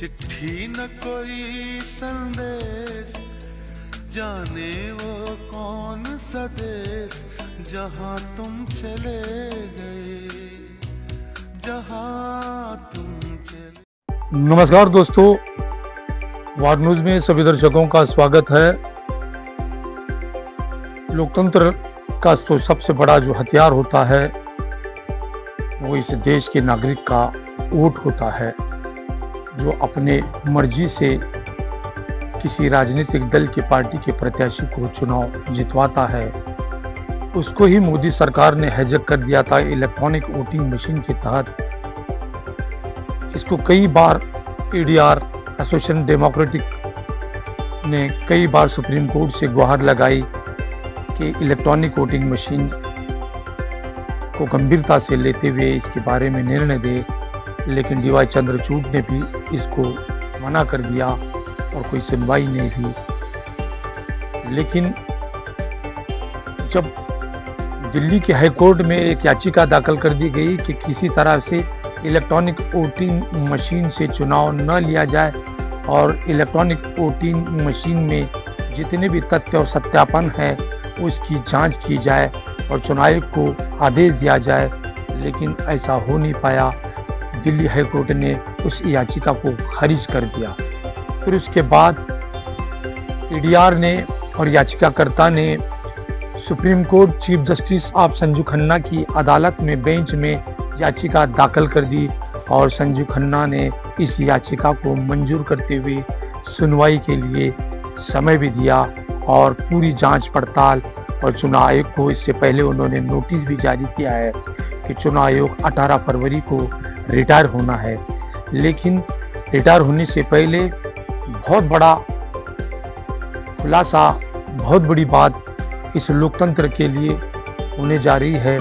चिट्ठी न कोई संदेश, जाने वो कौन सा देश, जहां तुम चले गए, जहां तुम चले। नमस्कार दोस्तों, वार न्यूज में सभी दर्शकों का स्वागत है। लोकतंत्र का तो सबसे बड़ा जो हथियार होता है वो इस देश के नागरिक का वोट होता है, जो अपने मर्जी से किसी राजनीतिक दल की पार्टी के प्रत्याशी को चुनाव जितवाता है। उसको ही मोदी सरकार ने हाईजैक कर दिया था इलेक्ट्रॉनिक वोटिंग मशीन के तहत। इसको कई बार ईडीआर एसोसिएशन डेमोक्रेटिक ने कई बार सुप्रीम कोर्ट से गुहार लगाई कि इलेक्ट्रॉनिक वोटिंग मशीन को गंभीरता से लेते हुए इसके बारे में निर्णय दे, लेकिन डीवाई चंद्रचूड़ ने भी इसको मना कर दिया और कोई सुनवाई नहीं हुई। लेकिन जब दिल्ली के हाई कोर्ट में एक याचिका दाखिल कर दी गई कि किसी तरह से इलेक्ट्रॉनिक वोटिंग मशीन से चुनाव न लिया जाए और इलेक्ट्रॉनिक वोटिंग मशीन में जितने भी तथ्य और सत्यापन है उसकी जांच की जाए और चुनाव आयोग को आदेश दिया जाए, लेकिन ऐसा हो नहीं पाया। दिल्ली हाई कोर्ट ने उस याचिका को खारिज कर दिया। फिर उसके बाद ईडीआर ने और याचिकाकर्ता ने supreme court chief justice of Sanju Khanna की अदालत में बेंच में याचिका दाखिल कर दी और संजू खन्ना ने इस याचिका को मंजूर करते हुए सुनवाई के लिए समय भी दिया और पूरी जांच पड़ताल और चुनाव आयोग को इससे पहले उन्होंने नोटिस भी जारी किया है कि चुनाव आयोग 18 फरवरी को रिटायर होना है। लेकिन रिटायर होने से पहले बहुत बड़ा खुलासा, बहुत बड़ी बात इस लोकतंत्र के लिए होने जा रही है।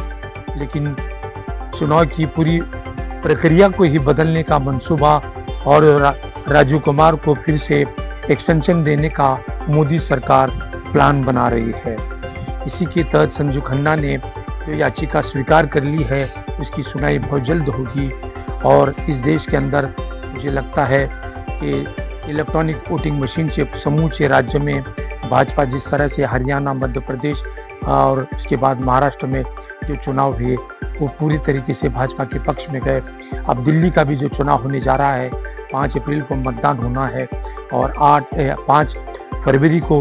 लेकिन चुनाव की पूरी प्रक्रिया को ही बदलने का मंसूबा और राजीव कुमार को फिर से एक्सटेंशन देने का मोदी सरकार प्लान बना रही है। इसी के तहत संजू खन्ना ने जो याचिका स्वीकार कर ली है उसकी सुनवाई बहुत जल्द होगी और इस देश के अंदर मुझे लगता है कि इलेक्ट्रॉनिक वोटिंग मशीन से समूचे राज्य में भाजपा जिस तरह से हरियाणा, मध्य प्रदेश और उसके बाद महाराष्ट्र में जो चुनाव हुए वो पूरी तरीके से भाजपा के पक्ष में गए। अब दिल्ली का भी जो चुनाव होने जा रहा है 5 अप्रैल को मतदान होना है और 5 फरवरी को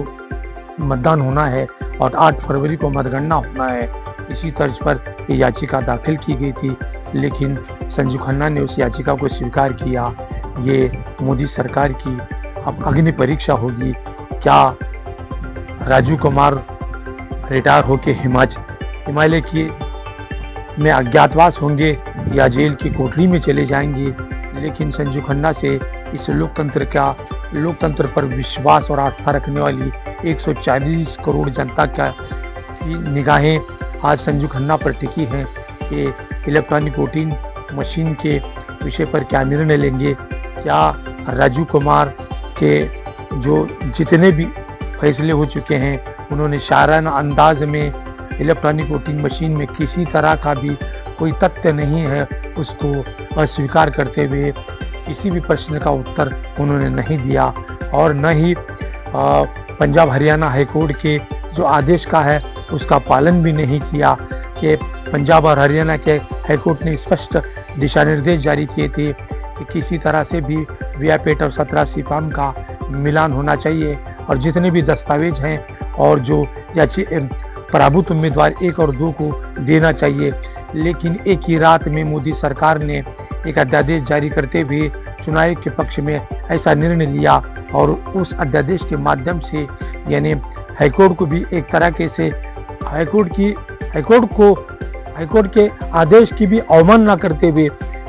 मतदान होना है और 8 फरवरी को मतगणना होना है। इसी तर्ज पर ये याचिका दाखिल की गई थी, लेकिन संजू खन्ना ने उस याचिका को स्वीकार किया। ये मोदी सरकार की अब अग्नि परीक्षा होगी। क्या राजीव कुमार रिटायर होके हिमालय की में अज्ञातवास होंगे या जेल की कोठरी में चले जाएंगे? लेकिन संजू खन्ना से इस लोकतंत्र पर विश्वास और आस्था रखने वाली 140 करोड़ जनता की निगाहें आज संजू खन्ना पर टिकी हैं कि इलेक्ट्रॉनिक वोटिंग मशीन के विषय पर क्या निर्णय लेंगे। क्या राजीव कुमार के जो जितने भी फैसले हो चुके हैं उन्होंने शाराना अंदाज में इलेक्ट्रॉनिक वोटिंग मशीन में किसी तरह का भी कोई तथ्य नहीं है उसको अस्वीकार करते हुए किसी भी प्रश्न का उत्तर उन्होंने नहीं दिया और न ही पंजाब हरियाणा हाईकोर्ट के जो आदेश का है उसका पालन भी नहीं किया कि पंजाब और हरियाणा के हाईकोर्ट ने स्पष्ट दिशा निर्देश जारी किए थे कि किसी तरह से भी वीआईपैट और 17C फॉर्म का मिलान होना चाहिए और जितने भी दस्तावेज हैं और जो पराभूत उम्मीदवार 1 और 2 को देना चाहिए। लेकिन एक ही रात में मोदी सरकार ने एक अध्यादेश जारी करते हुए चुनाव आयोग के पक्ष में ऐसा निर्णय लिया और उस अध्यादेश के माध्यम से यानी हाईकोर्ट को भी एक तरह से हाईकोर्ट के आदेश की भी अवमानना करते हुए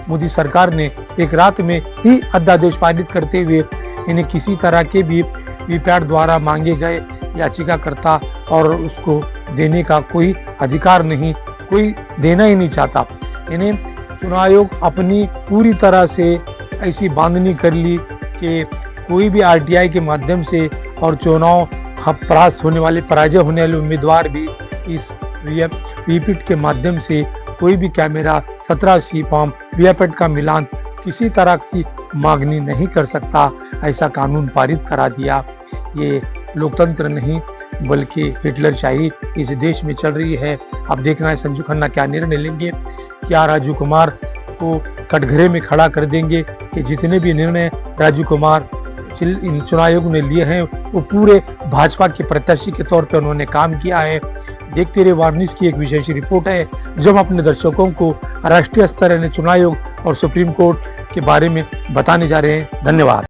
मोदी सरकार ने एक रात में ही अध्यादेश पारित करते हुए इन्हें किसी तरह के भी वीपैट द्वारा मांगे गए याचिकाकर्ता और उसको देने का कोई अधिकार नहीं, कोई देना ही नहीं चाहता। इन्हें चुनाव आयोग अपनी पूरी तरह से ऐसी बांधनी कर ली कि कोई भी आरटीआई के माध्यम से और चुनाव पराजय होने वाले उम्मीदवार भी इस वीपैट के माध्यम से कोई भी कैमरा 17C फॉर्म वीआईपैट का मिलान किसी तरह की मांगनी नहीं कर सकता, ऐसा कानून पारित करा दिया। ये लोकतंत्र नहीं बल्कि हिटलरशाही इस देश में चल रही है। अब देखना है संजू खन्ना क्या निर्णय लेंगे। क्या राजू कुमार को कटघरे में खड़ा कर देंगे कि जितने भी निर्णय राजू कुमार चुनाव आयोग ने लिए हैं वो पूरे भाजपा के प्रत्याशी के तौर पर उन्होंने काम किया है। देखते रहिए वार न्यूज़ की एक विशेष रिपोर्ट है जो हम अपने दर्शकों को राष्ट्रीय स्तर यानी चुनाव आयोग और सुप्रीम कोर्ट के बारे में बताने जा रहे हैं। धन्यवाद।